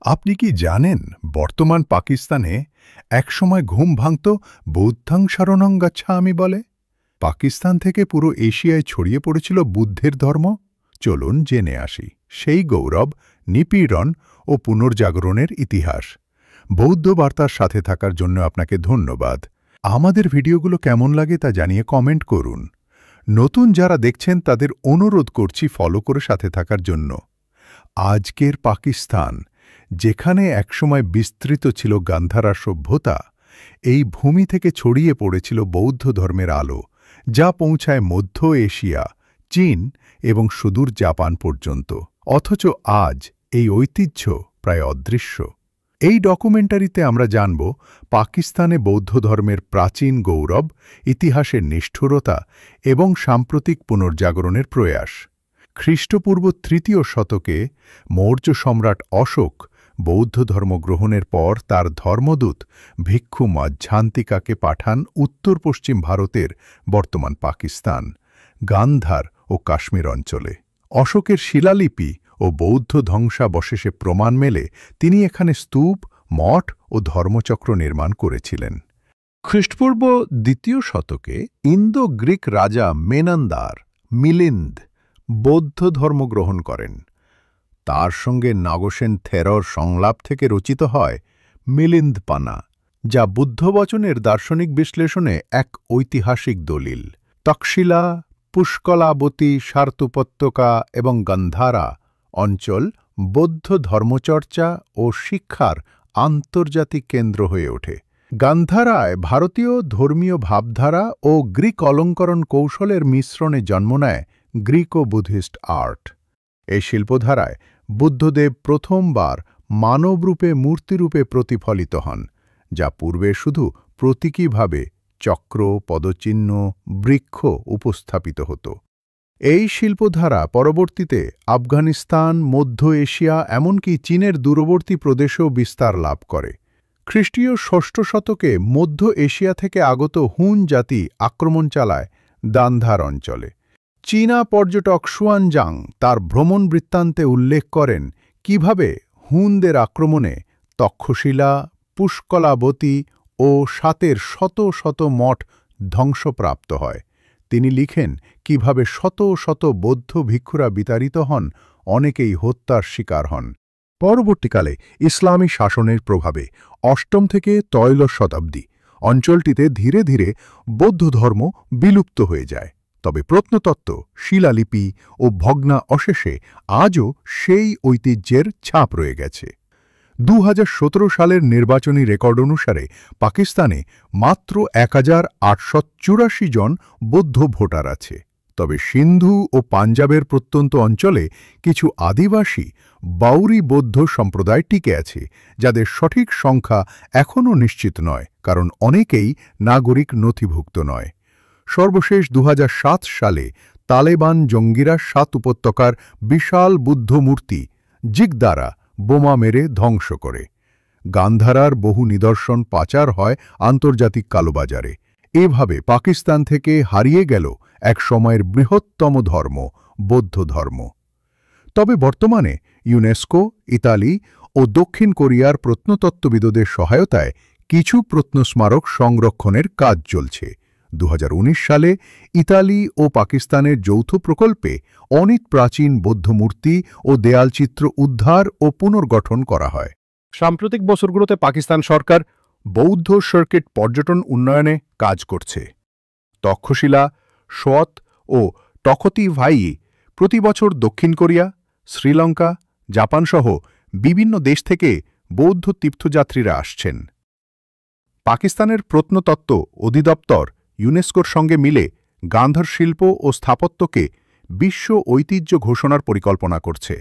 আপনি কি জানেন বর্তমান পাকিস্তানে একসময় ঘুম ভাঙত বৌদ্ধাং শরণং গচ্ছামি বলে? পাকিস্তান থেকে পুরো এশিয়ায় ছড়িয়ে পড়েছিল বুদ্ধের ধর্ম। চলুন জেনে আসি সেই গৌরব, নিপীড়ন ও পুনর্জাগরণের ইতিহাস। বৌদ্ধ বার্তার সাথে থাকার জন্য আপনাকে ধন্যবাদ। আমাদের ভিডিওগুলো কেমন লাগে তা জানিয়ে কমেন্ট করুন। নতুন যারা দেখছেন তাদের অনুরোধ করছি ফলো করে সাথে থাকার জন্য। আজকের পাকিস্তান, যেখানে একসময় বিস্তৃত ছিল গান্ধারা সভ্যতা, এই ভূমি থেকে ছড়িয়ে পড়েছিল বৌদ্ধ ধর্মের আলো, যা পৌঁছায় মধ্য এশিয়া, চীন এবং সুদূর জাপান পর্যন্ত। অথচ আজ এই ঐতিহ্য প্রায় অদৃশ্য। এই ডকুমেন্টারিতে আমরা জানব পাকিস্তানে বৌদ্ধ ধর্মের প্রাচীন গৌরব, ইতিহাসের নিষ্ঠুরতা এবং সাম্প্রতিক পুনর্জাগরণের প্রয়াস। খ্রিস্টপূর্ব ৩য় শতকে মৌর্য সম্রাট অশোক বৌদ্ধ ধর্ম গ্রহণের পর তার ধর্মদূত ভিক্ষু মাঝান্তিকাকে পাঠান উত্তর পশ্চিম ভারতের বর্তমান পাকিস্তান, গান্ধার ও কাশ্মীর অঞ্চলে। অশোকের শিলালিপি ও বৌদ্ধ ধ্বংসাবশেষে প্রমাণ মেলে তিনি এখানে স্তূপ, মঠ ও ধর্মচক্র নির্মাণ করেছিলেন। খ্রিস্টপূর্ব ২য় শতকে ইন্দো গ্রিক রাজা মেনান্দার মিলিন্দ বৌদ্ধ ধর্ম গ্রহণ করেন। তার সঙ্গে নাগসেন থেরর সংলাপ থেকে রচিত হয় মিলিন্দপানা, যা বুদ্ধবচনের দার্শনিক বিশ্লেষণে এক ঐতিহাসিক দলিল। তক্ষশিলা, পুষ্কলাবতী, সার্তুপত্যকা এবং গান্ধারা অঞ্চল বৌদ্ধ ধর্মচর্চা ও শিক্ষার আন্তর্জাতিক কেন্দ্র হয়ে ওঠে। গান্ধারায় ভারতীয় ধর্মীয় ভাবধারা ও গ্রিক অলঙ্করণ কৌশলের মিশ্রণে জন্ম নেয় গ্রিক ও বুদ্ধিস্ট আর্ট। এই শিল্পধারায় বুদ্ধদেব প্রথমবার মানবরূপে মূর্তিরূপে প্রতিফলিত হন, যা পূর্বে শুধু প্রতীকীভাবে চক্র, পদচিহ্ন, বৃক্ষ উপস্থাপিত হতো। এই শিল্পধারা পরবর্তীতে আফগানিস্তান, মধ্য এশিয়া এমনকি চীনের দূরবর্তী প্রদেশেও বিস্তার লাভ করে। খ্রিস্টীয় ৬ষ্ঠ শতকে মধ্য এশিয়া থেকে আগত হুন জাতি আক্রমণ চালায় গান্ধার অঞ্চলে। চীনা পর্যটক শুয়ানজাং তার ভ্রমণ বৃত্তান্তে উল্লেখ করেন কিভাবে হুনদের আক্রমণে তক্ষশিলা, পুষ্কলাবতী ও সাতের শত শত মঠ ধ্বংসপ্রাপ্ত হয়। তিনি লিখেন কিভাবে শত শত বৌদ্ধ ভিক্ষুরা বিতাড়িত হন, অনেকেই হত্যার শিকার হন। পরবর্তীকালে ইসলামী শাসনের প্রভাবে ৮ম থেকে ত্রয়োদশ শতাব্দী অঞ্চলটিতে ধীরে ধীরে বৌদ্ধ ধর্ম বিলুপ্ত হয়ে যায়। তবে প্রত্নতত্ত্ব, শিলালিপি ও ভগ্নাবশেষে আজও সেই ঐতিহ্যের ছাপ রয়ে গেছে। ২০১৭ সালের নির্বাচনী রেকর্ড অনুসারে পাকিস্তানে মাত্র ১,৮৮৪ জন বৌদ্ধ ভোটার আছে। তবে সিন্ধু ও পাঞ্জাবের প্রত্যন্ত অঞ্চলে কিছু আদিবাসী বাউরি বৌদ্ধ সম্প্রদায় টিকে আছে, যাদের সঠিক সংখ্যা এখনও নিশ্চিত নয়, কারণ অনেকেই নাগরিক নথিভুক্ত নয়। সর্বশেষ ২০০৭ সালে তালেবান জঙ্গিরা ৭ উপত্যকার বিশাল বুদ্ধ মূর্তি জিগদারা বোমা মেরে ধ্বংস করে। গান্ধারার বহু নিদর্শন পাচার হয় আন্তর্জাতিক কালোবাজারে। এভাবে পাকিস্তান থেকে হারিয়ে গেল এক সময়ের বৃহত্তম ধর্ম, বৌদ্ধ ধর্ম। তবে বর্তমানে ইউনেস্কো, ইতালি ও দক্ষিণ কোরিয়ার প্রত্নতত্ত্ববিদদের সহায়তায় কিছু প্রত্নস্মারক সংরক্ষণের কাজ চলছে। ২০১৯ সালে ইতালি ও পাকিস্তানের যৌথ প্রকল্পে অনেক প্রাচীন বৌদ্ধ মূর্তি ও দেয়ালচিত্র উদ্ধার ও পুনর্গঠন করা হয়। সাম্প্রতিক বছরগুলোতে পাকিস্তান সরকার বৌদ্ধ সার্কিট পর্যটন উন্নয়নে কাজ করছে। তক্ষশিলা, সোয়াত ও টখতি ভাই প্রতি বছর দক্ষিণ কোরিয়া, শ্রীলঙ্কা, জাপানসহ বিভিন্ন দেশ থেকে বৌদ্ধ তীর্থযাত্রীরা আসছেন। পাকিস্তানের প্রত্নতত্ত্ব অধিদপ্তর ইউনেস্কোর সঙ্গে মিলে গান্ধার শিল্প ও স্থাপত্যকে বিশ্ব ঐতিহ্য ঘোষণার পরিকল্পনা করছে।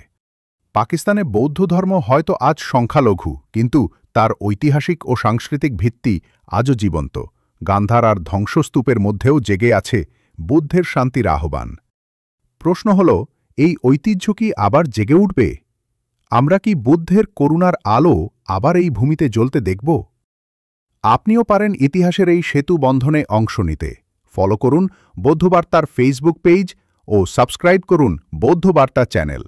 পাকিস্তানে বৌদ্ধ ধর্ম হয়তো আজ সংখ্যালঘু, কিন্তু তার ঐতিহাসিক ও সাংস্কৃতিক ভিত্তি আজও জীবন্ত। গান্ধার আর ধ্বংসস্তূপের মধ্যেও জেগে আছে বুদ্ধের শান্তির আহ্বান। প্রশ্ন হল, এই ঐতিহ্য কি আবার জেগে উঠবে? আমরা কি বুদ্ধের করুণার আলো আবার এই ভূমিতে জ্বলতে দেখব? আপনিও পারেন ইতিহাসের এই সেতু বন্ধনে অংশ নিতে। ফলো করুন বৌদ্ধবার্তার ফেসবুক পেজ ও সাবস্ক্রাইব করুন বৌদ্ধবার্তা চ্যানেল।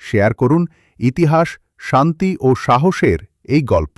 শেয়ার করুন ইতিহাস, শান্তি ও সাহসের এই গল্প।